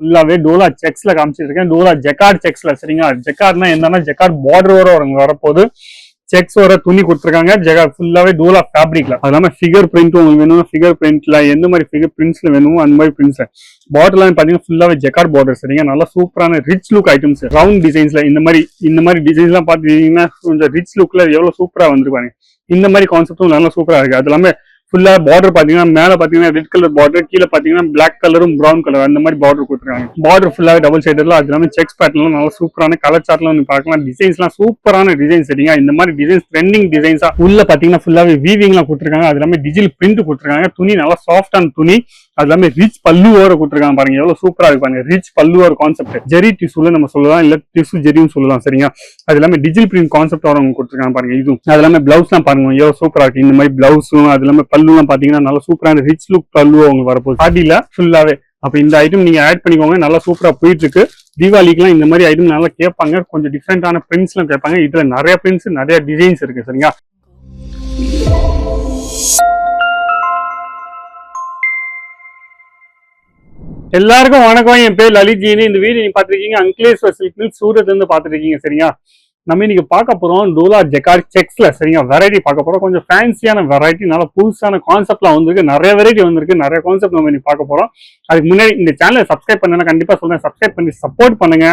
ஃபுல்லாவே டோலா செக்ஸ்ல காமிச்சிட்டு இருக்கேன். டோலா ஜெக்கார்ட் செக்ஸ்ல. சரிங்களா? ஜெக்கார்ட்னா என்னன்னா ஜெக்கார்ட் பார்டர் வரப்போது செக்ஸ் வர துணி கொடுத்துருக்காங்க. ஜெக்கார்ட் ஃபுல்லாவே டோலா ஃபேப்ரிக்ல. அது இல்லாம ஃபிகர் பிரிண்ட் உங்களுக்கு வேணும், ஃபிகர் பிரிண்ட்ல எந்த மாதிரி ஃபிகர் பிரிண்ட்ஸ்ல வேணுமோ அந்த மாதிரி பிரிண்ட்ஸ்ல. பார்டர்லாம் பாத்தீங்கன்னா ஃபுல்லாவே ஜெக்கார்ட் பார்டர். சரிங்க? நல்லா சூப்பரான ரிச் லுக் ஐட்டம்ஸ். ரவுண்ட் டிசைன்ஸ்ல இந்த மாதிரி டிசைன்ஸ் எல்லாம் பாத்தீங்கன்னா கொஞ்சம் ரிச் லுக்ல எவ்வளவு சூப்பரா வந்துருப்பாங்க. இந்த மாதிரி கான்செப்டும் நல்லா சூப்பரா இருக்கு. அது எல்லாமே ஃபுல்லா பார்டர் பாத்தீங்கன்னா மேல பாத்தீங்கன்னா ரெட் கலர் பார்டர், கீழே பாத்தீங்கன்னா பிளாக் கலரும் ப்ரௌன் கலர் அந்த மாதிரி பார்டர் கொடுத்துருக்காங்க. பார்டர் ஃபுல்லாவே டபுள் சைடர்ல. அது எல்லாமே செக்ஸ் பேட்டர்ன்லாம் நல்லா சூப்பரான கலர் சார்ட்லாம் வந்து பார்க்கலாம். டிசைன்ஸ் எல்லாம் சூப்பரான டிசைன். சரிங்க? இந்த மாதிரி டிசைன்ஸ் ட்ரெண்டிங் டிசைன்ஸா உள்ள பாத்தீங்கன்னா ஃபுல்லாவே வீவிங் எல்லாம் கொடுத்துருக்காங்க. அது எல்லாமே டிஜிட்டல் பிரிண்ட் கொடுத்துருக்காங்க. துணி நல்லா சாஃப்டான துணி. அது எல்லாமே ரிச் பல்லு ஓர கொடுத்துருக்காங்க. பாருங்க எவ்வளவு சூப்பரா இருப்பாங்க. ரிச் பல்லு ஒரு கான்செப்ட். ஜெரி டிஷ்யூல நம்ம சொல்லலாம், இல்ல டிஷ்யூ ஜெரியும் சொல்லலாம். சரிங்க? அது எல்லாமே டிஜிட்டல் பிரிண்ட் கான்செப்ட் வரவங்க கொடுத்துருக்காங்க. பாருங்க இதுவும். அது எல்லாமே பிளவுஸ் எல்லாம் பாருங்க எவ்வளவு சூப்பரா இருக்கு. இந்த மாதிரி பிளவுஸும் அது எல்லாமே பல்லு எல்லாம் பாத்தீங்கன்னா நல்லா சூப்பரான ரிச் லுக் பல்லு அவங்க வரப்போகுது பாடியில ஃபுல்லாவே. அப்ப இந்த ஐட்டம் நீங்க ஆட் பண்ணிக்கோங்க. நல்லா சூப்பரா போயிட்டு இருக்கு. தீபாவளிக்குலாம் இந்த மாதிரி ஐட்டம் நல்லா கேட்பாங்க. கொஞ்சம் டிஃப்ரெண்டான பிரிண்ட்ஸ் எல்லாம் கேட்பாங்க. இதுல நிறைய பிரிண்ட்ஸ் நிறைய டிசைன்ஸ் இருக்கு. சரிங்களா? எல்லாருக்கும் வணக்கம். என் பேர் லலித்ஜினி. இந்த வீடியோ நீங்க பாத்துருக்கீங்க அங்கிலேஸ்வர் சில்க் மில் சூரத்ல இருந்து பாத்துருக்கீங்க. சரிங்களா? நம்ம இன்னைக்கு பார்க்க போறோம் டோலா ஜெக்கார்ட் செக்ஸ்ல. சரிங்க? வெரைட்டி பார்க்க போறோம். கொஞ்சம் ஃபேன்சியான வெரைட்டி, நல்ல புதுசான கான்செப்ட்லாம் வந்திருக்கு. நிறைய வெரைட்டி வந்திருக்கு. நிறைய கான்செப்ட் நம்ம இன்னைக்கு பார்க்க போறோம். அதுக்கு முன்னாடி இந்த சேனலை சப்ஸ்கிரைப் பண்ணா கண்டிப்பா சொல்றேன், சப்ஸ்கிரைப் பண்ணி சப்போர்ட் பண்ணுங்க.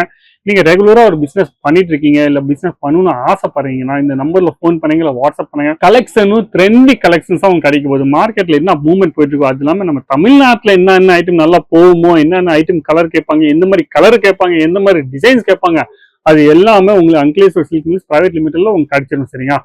நீங்க ரெகுலரா ஒரு பிசினஸ் பண்ணிட்டு இருக்கீங்க, இல்ல பிசினஸ் பண்ணணும்னு ஆசைப்படுறீங்கன்னா இந்த நம்பர்ல போன் பண்ணுங்க, இல்ல வாட்ஸ்அப் பண்ணுங்க. கலெக்ஷனும் ட்ரெண்டி கலெக்ஷன்ஸ் அவங்க கிடைக்கும் போது மார்க்கெட்ல என்ன மூவ்மெண்ட் போயிட்டு இருக்கோ, அது இல்லாம நம்ம தமிழ்நாட்டுல என்னென்ன ஐட்டம் நல்லா போகுமோ, என்னென்ன ஐட்டம் கலர் கேட்பாங்க, எந்த மாதிரி கலர் கேட்பாங்க, எந்த மாதிரி டிசைன்ஸ் கேட்பாங்க, அது எல்லாமே உங்களுக்கு அங்கிலேஸ்வர் சில்க் மில்ஸ் பிரைவேட் லிமிடெட்ல உங்களுக்கு கிடைச்சிடும். சரிங்களா?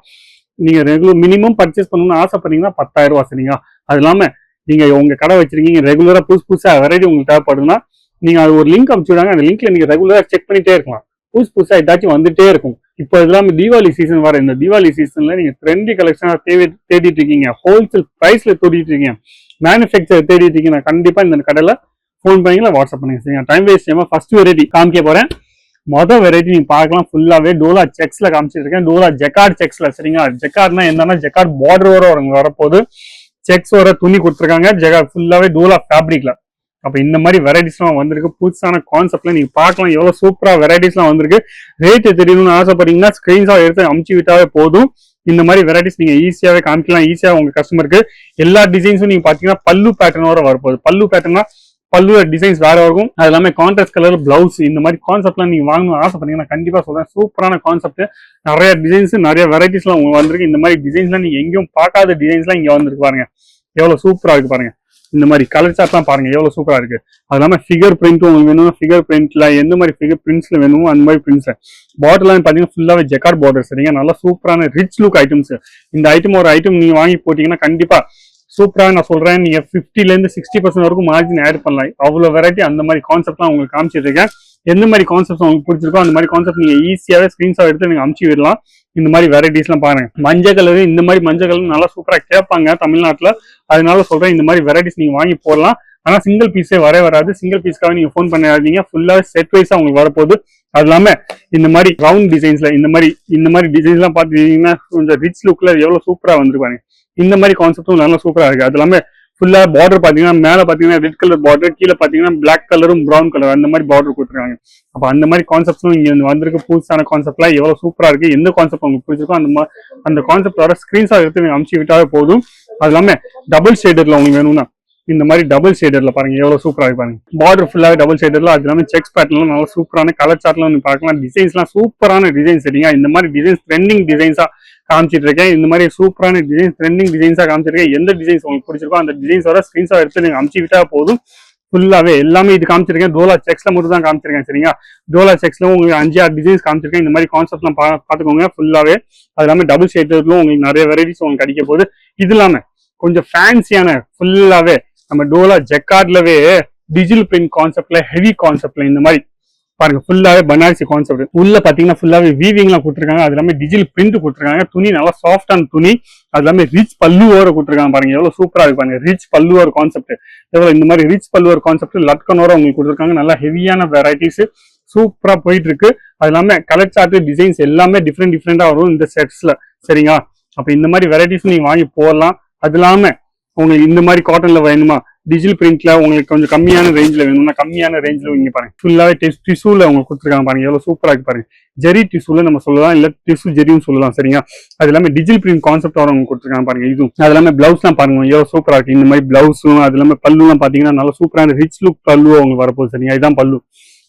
நீங்க ரெகுலர் மினிமம் பர்ச்சேஸ் பண்ணணும்னு ஆசைப்படுறீங்கன்னா 10,000 ரூபாய். சரிங்களா? அது இல்லாம நீங்க உங்க கடை வச்சிருக்கீங்க, ரெகுலரா புதுசா வெரைட்டி உங்களுக்கு தேவைப்படுதுன்னா நீங்க அது ஒரு லிங்க் அனுப்பிச்சுடுறாங்க. அந்த லிங்க்ல நீங்க ரெகுலரா செக் பண்ணிட்டே இருக்கலாம். புதுசா ஏதாச்சும் வந்துட்டே இருக்கும். இப்போ இதெல்லாம் தீபாவளி சீசன் வர. இந்த தீபாவளி சீசன்ல நீங்க ட்ரெண்டி கலெக்ஷனா தேடிட்டு இருக்கீங்க, ஹோல்சேல் பிரைஸ்ல தேடிட்டு இருக்கீங்க, மேனுஃபேக்சர் தேடிட்டு இருக்கீங்க, கண்டிப்பா இந்த கடையில போன் பண்ணீங்களா, வாட்ஸ்அப் பண்ணுங்க. சரிங்க? டைம் வேஸ்ட் செய்யாம ஃபர்ஸ்ட் வெரைட்டி காமிக்க போறேன். மொதல் வெரைட்டி நீங்க பார்க்கலாம். ஃபுல்லாவே டோலா செக்ஸ்ல காமிச்சிட்டு இருக்கேன். டோலா ஜெக்கார்ட் செக்ஸ்ல. சரிங்களா? ஜெக்கார்ட்னா என்னன்னா ஜெக்கார்ட் பார்டர் வரப்போது செக்ஸ் வர துணி கொடுத்துருக்காங்க. ஜெக்கார்ட் ஃபுல்லாவே டோலா ஃபேப்ரிக்ல. அப்ப இந்த மாதிரி வெரைட்டிஸ் எல்லாம் வந்திருக்கு. புதுசான கான்செப்ட்ல நீங்க பார்க்கலாம் எவ்வளவு சூப்பரா வெரைட்டிஸ் எல்லாம் வந்திருக்கு. ரேட் தெரியணும்னு ஆசைப்படுறீங்கன்னா ஸ்கிரீன்ஷாட் எடுத்து அமுச்சு விட்டாவே போதும். இந்த மாதிரி வெரைட்டிஸ் நீங்க ஈஸியாவே காமிக்கலாம். ஈஸியா உங்க கஸ்டமருக்கு எல்லா டிசைன்ஸும் நீங்க பாத்தீங்கன்னா பல்லு பேட்டர்னோட வரப்போகுது. பல்லு பேட்டர்னா பல்லு டிசைன்ஸ் வேற இருக்கும். அது எல்லாமே கான்ட்ராஸ்ட் கலர் பிளவுஸ். இந்த மாதிரி கான்செப்ட்லாம் நீங்க வாங்கணும்னு ஆசைப்படுறீங்கன்னா கண்டிப்பா சொல்றேன், சூப்பரான கான்செப்ட். நிறைய டிசைன்ஸ் நிறைய வெரைட்டிஸ் எல்லாம் உங்களுக்கு வந்திருக்கு. இந்த மாதிரி டிசைன்ஸ்லாம் நீங்க எங்கேயும் பார்க்காத டிசைன்ஸ் எல்லாம் இங்க வந்திருக்கு. பாருங்க எவ்வளவு சூப்பரா இருக்கு. பாருங்க இந்த மாதிரி கலர் சார்ட்லாம் பாருங்க எவ்வளவு சூப்பரா இருக்கு. அது இல்லாம ஃபிகர் பிரிண்ட்டும் உங்களுக்கு வேணும், ஃபிகர் பிரிண்ட்ல எந்த மாதிரி ஃபிகர் பிரிண்ட்ஸ்ல வேணுமோ அந்த மாதிரி பிரிண்ட்ஸ். பார்டர்லாம் பாத்தீங்கன்னா ஃபுல்லாவே ஜெக்கார்ட் பார்டர். சரிங்க? நல்லா சூப்பரான ரிச் லுக் ஐட்டம்ஸ். இந்த ஐட்டம் ஒரு ஐட்டம் நீங்க வாங்கி போட்டீங்கன்னா கண்டிப்பா சூப்பரா நான் சொல்றேன், நீங்க 50% 60% வரைக்கும் மார்ஜின் ஆட் பண்ணலாம். அவ்வளவு வெரைட்டி அந்த மாதிரி கான்செப்ட்லாம் உங்களுக்கு காமிச்சிட்டு இருக்கேன். எந்த மாதிரி கான்செப்ட் உங்களுக்கு பிடிச்சிருக்கோ அந்த மாதிரி கான்செப்ட் நீங்க ஈஸியாவே ஸ்கிரீன்ஷாட் எடுத்து நீங்க அமுச்சு விடலாம். இந்த மாதிரி வெரைட்டிஸ் எல்லாம் பாருங்க. மஞ்சள் கலர், இந்த மாதிரி மஞ்சள் கலர் நல்லா சூப்பரா கேட்பாங்க தமிழ்நாட்டுல. அதனால சொல்றேன் இந்த மாதிரி வெரைட்டிஸ் நீங்க வாங்கி போடலாம். ஆனா சிங்கிள் பீஸே வராது. சிங்கிள் பீஸ்க்காக நீங்க போன் பண்ணாதீங்க. ஃபுல்லா செட் வைஸா உங்களுக்கு வரப்போகுது. அது இல்லாம இந்த மாதிரி ரவுண்ட் டிசைன்ஸ்ல இந்த மாதிரி டிசைன்ஸ் எல்லாம் பாத்துட்டீங்கன்னா கொஞ்சம் ரிச் லுக்ல எவ்வளவு சூப்பரா வந்துருப்பாங்க. இந்த மாதிரி கான்செப்டும் நல்லா சூப்பரா இருக்கு. அது எல்லாமே ஃபுல்லா பார்டர் பாத்தீங்கன்னா மேல பாத்தீங்கன்னா ரெட் கலர் பார்டர், கீழே பாத்தீங்கன்னா பிளாக் கலரும் ப்ரௌன் கலர் அந்த மாதிரி பார்டர் கொடுத்துருக்காங்க. அப்ப அந்த மாதிரி கான்செப்ட்ஸும் இங்க வந்திருக்கு. புதுசான கான்செப்ட்லாம் எவ்வளவு சூப்பரா இருக்கு. எந்த கான்செப்ட் உங்களுக்கு பிடிச்சிருக்கோ அந்த கான்செப்டோட ஸ்கிரீன்ஷாட் எடுத்து நீங்க அமுச்சு விட்டாவே போதும். அது இல்லாம டபுள் ஷேடர்ல உங்களுக்கு வேணும்னா இந்த மாதிரி டபுள் ஷேடர்ல பாருங்க எவ்வளவு சூப்பரா இருப்பாங்க. பார்டர் ஃபுல்லாவே டபுள் ஷேடர்ல. அது எல்லாமே செக்ஸ் பேட்டர்ல நல்லா சூப்பரான கலர் சார்ட்ல வந்து பார்க்கலாம். டிசைன்ஸ் எல்லாம் சூப்பரான டிசைன்ஸ். சரிங்க? இந்த மாதிரி டிசைன்ஸ் ட்ரெண்டிங் டிசைன்ஸா காமிச்சிட்டு இருக்கேன். இந்த மாதிரி சூப்பரான டிசைன்ஸ் ட்ரெண்டிங் டிசைன்ஸா காமிச்சிருக்கேன். எந்த டிசைன்ஸ் உங்களுக்கு பிடிச்சிருக்கோ அந்த டிசைன்ஸோட ஸ்கிரீன்ஷாட் எடுத்து நீங்க அமுச்சு விட்டா போதும். ஃபுல்லாவே எல்லாமே இது காமிச்சிருக்கேன். டோலா செக்ஸ்ல மட்டும் தான் காமிச்சிருக்கேன். சரிங்களா? டோலா செக்ஸ்ல உங்களுக்கு 5-6 டிசைன்ஸ் காமிச்சிருக்கேன். இந்த மாதிரி கான்செப்ட்லாம் பாத்துக்கோங்க ஃபுல்லாவே. அது எல்லாமே டபுள் ஷேடர்லும் உங்களுக்கு நிறைய வெரைட்டிஸ் உங்களுக்கு கிடைக்க போகுது. இது இல்லாம கொஞ்சம் ஃபேன்சியான ஃபுல்லாவே நம்ம டோலா ஜெக்கார்ட்லவே டிஜிட்டல் பிரிண்ட் கான்செப்ட்ல ஹெவி கான்செப்ட்ல இந்த மாதிரி பாருங்க ஃபுல்லாவே பனாரசி கான்செப்ட். உள்ள பாத்தீங்கன்னா ஃபுல்லாவே வீவிங் எல்லாம் கொடுத்துருக்காங்க. அது எல்லாமே டிஜிட்டல் பிரிண்ட் கொடுத்துருக்காங்க. துணி நல்லா சாஃப்டான துணி. அது எல்லாமே ரிச் பல்லுவோட கொடுத்துருக்காங்க. பாருங்க எவ்வளவு சூப்பரா இருக்கு. பாருங்க ரிச் பல்லுவோர் கான்செப்ட். எவ்வளவு இந்த மாதிரி ரிச் பல்லுவோர் கான்செப்ட் லட்கனோட உங்களுக்கு கொடுத்துருக்காங்க. நல்லா ஹெவியான வெரைட்டிஸ் சூப்பரா போயிட்டு இருக்கு. அது எல்லாமே கலர் சார்ட் டிசைன்ஸ் எல்லாமே டிஃப்ரெண்டா வரும் இந்த செட்ஸ்ல. சரிங்களா? அப்ப இந்த மாதிரி வெரைட்டிஸ் நீங்க வாங்கி போடலாம். அது இல்லாம உங்களுக்கு இந்த மாதிரி காட்டன்ல வேணுமா, டிஜிட்டல் பிரிண்ட்ல உங்களுக்கு கொஞ்சம் கம்மியான ரேஞ்சில் வேணும்னா கம்மியான ரேஞ்சில் இங்க பாருங்க ஃபுல்லாவே டிஷ்யூல அவங்க கொடுத்துருக்காங்க பாருங்க, எவ்வளவு சூப்பரா இருக்கு பாருங்க. ஜெரி டிஷ்யூல நம்ம சொல்லலாம், இல்ல டிஷ்யூ ஜெரியும் சொல்லலாம் சரியா. அது எல்லாமே டிஜிட்டல் பிரிண்ட் கான்செப்ட் அவங்க கொடுத்துருக்காங்க பாருங்க. இதுவும் அது எல்லாமே பிளவுஸ் எல்லாம் பாருங்க எவ்வளவு சூப்பரா இருக்கு. இந்த மாதிரி பிளவுஸும் அது எல்லாமே பல்லு எல்லாம் பாத்தீங்கன்னா நல்லா சூப்பரான ரிச் லுக் பல்லு அவங்க வரப்போகுது சரியா. இதுதான் பல்லு.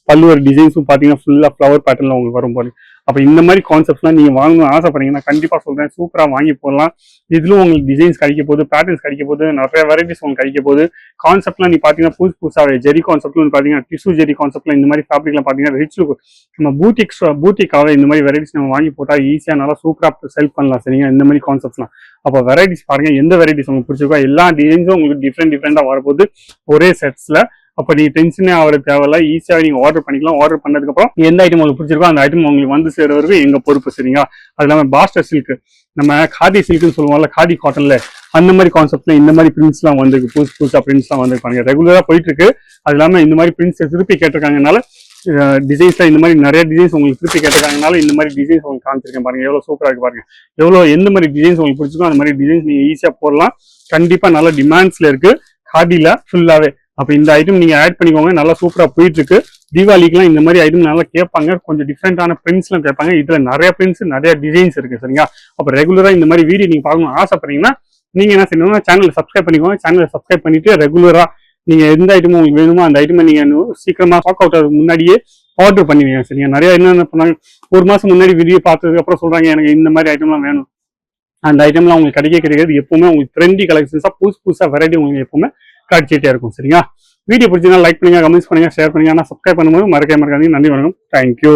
பல்லுவர் டிசைன்ஸும் பாத்தீங்கன்னா ஃபுல்லா ஃபிளவர் பேட்டர்ல உங்களுக்கு வரும் போது. அப்ப இந்த மாதிரி கான்செப்ட்லாம் நீங்க வாங்கணும்னு ஆசைப்படுறீங்கன்னா கண்டிப்பா சொல்றேன், சூப்பரா வாங்கி போடலாம். இதுல உங்களுக்கு டிசைன்ஸ் கிடைக்க போகுது, பேட்டர்ன்ஸ் கிடைக்க போகுது, நிறைய வெரைட்டிஸ் உங்களுக்கு கிடைக்க போகுது. கான்செப்ட்லாம் நீ பாத்தீங்கன்னா புதுசாவே ஜெரி கான்செப்ட்ல பாத்தீங்கன்னா டிஷ்யூ ஜெரி கான்செப்ட்ல இந்த மாதிரி ஃபேப்ரிக்லாம் பாத்தீங்கன்னா ரிச் லுக். நம்ம பூட்டிக்காக இந்த மாதிரி வெரைட்டிஸ் நம்ம வாங்கி போட்டா ஈஸியா நல்லா சூப்பரா செல் பண்ணலாம் சரிங்க. இந்த மாதிரி கான்செப்ட்லாம் அப்ப வெரைட்டிஸ் பாருங்க, எந்த வெரைட்டிஸ் உங்களுக்கு பிடிச்சிருக்கோ எல்லா டிசைன்ஸும் உங்களுக்கு டிஃப்ரெண்டா வரப்போகுது ஒரே செட்ஸ்ல. அப்ப நீங்க டென்ஷனே ஆகிற தேவையில்ல, ஈஸியா நீங்க ஆர்டர் பண்ணிக்கலாம். ஆர்டர் பண்ணதுக்கு அப்புறம் எந்த ஐட்டம் உங்களுக்கு பிடிச்சிருக்கோ அந்த ஐட்டம் உங்களுக்கு வந்து சேர்றதுக்கு எங்க பொறுப்பு சரிங்களா. அது இல்லாம பாஸ்டர் சில்க், நம்ம காதி சில்க்னு சொல்லுவோம்ல, காதி காட்டன்ல அந்த மாதிரி கான்செப்ட்ல இந்த மாதிரி பிரிண்ட்ஸ் எல்லாம் வந்திருக்கு, புதுசா பிரிண்ட்ஸ் எல்லாம் வந்திருப்பாங்க, ரெகுலரா போயிட்டு இருக்கு. அது இல்லாம இந்த மாதிரி பிரிண்ட்ஸ் திருப்பி கேட்டிருக்காங்கனால டிசைன்ஸ்ல இந்த மாதிரி நிறைய டிசைன்ஸ் உங்களுக்கு திருப்பி கேட்டிருக்காங்கனால இந்த மாதிரி டிசைன்ஸ் உங்களுக்கு காமிச்சிருக்கேன் பாருங்க, எவ்வளவு சூப்பரா இருக்கு பாருங்க. எந்த மாதிரி டிசைன்ஸ் உங்களுக்கு பிடிச்சிருக்கோ அந்த மாதிரி டிசைன்ஸ் நீங்க ஈஸியா போடலாம். கண்டிப்பா நல்ல டிமாண்ட்ஸ்ல இருக்கு காதில ஃபுல்லாவே. அப்ப இந்த ஐட்டம் நீங்க ஆட் பண்ணிக்கோங்க, நல்லா சூப்பரா போயிட்டு இருக்கு. தீபாவளிக்குலாம் இந்த மாதிரி ஐட்டம் நல்லா கேட்பாங்க, கொஞ்சம் டிஃப்ரெண்டான பிரிண்ட்ஸ் எல்லாம் கேட்பாங்க. இதுல நிறைய பிரிண்ட்ஸ் நிறைய டிசைன்ஸ் இருக்கு சரிங்களா. அப்ப ரெகுலரா இந்த மாதிரி வீடியோ நீங்க பார்க்கணும் ஆசைப்படுறீங்கன்னா நீங்க என்ன செய்யணும்னா சேனலை சப்ஸ்கிரைப் பண்ணிக்கோங்க. சேனலை சப்ஸ்கிரைப் பண்ணிட்டு ரெகுலரா நீங்க எந்த ஐட்டமும் உங்களுக்கு வேணுமோ அந்த ஐட்டமை நீங்க சீக்கிரமா ஸ்டாக் அவுட் ஆகிறதுக்கு முன்னாடியே ஆர்டர் பண்ணுவீங்க சரிங்க. நிறைய என்ன பண்ணாங்க, ஒரு மாசம் முன்னாடி வீடியோ பார்த்ததுக்கு அப்புறம் சொல்றாங்க எனக்கு இந்த மாதிரி ஐட்டம்லாம் வேணும். அந்த ஐட்டம்லாம் உங்களுக்கு கிடைக்காது. எப்பவுமே உங்களுக்கு ட்ரெண்டி கலெக்ஷன்ஸா புதுசா வெரைட்டி உங்களுக்கு எப்பவுமே காட்சிட்டே இருக்கும் சரிங்களா. வீடியோ பிடிச்சா லைக் பண்ணுங்க, கமெண்ட்ஸ் பண்ணுங்க, ஷேர் பண்ணுங்க. ஆனால் சப்ஸ்கிரைப் பண்ணும்போது மறக்காதீங்க. நன்றி, வணக்கம், தேங்க்யூ.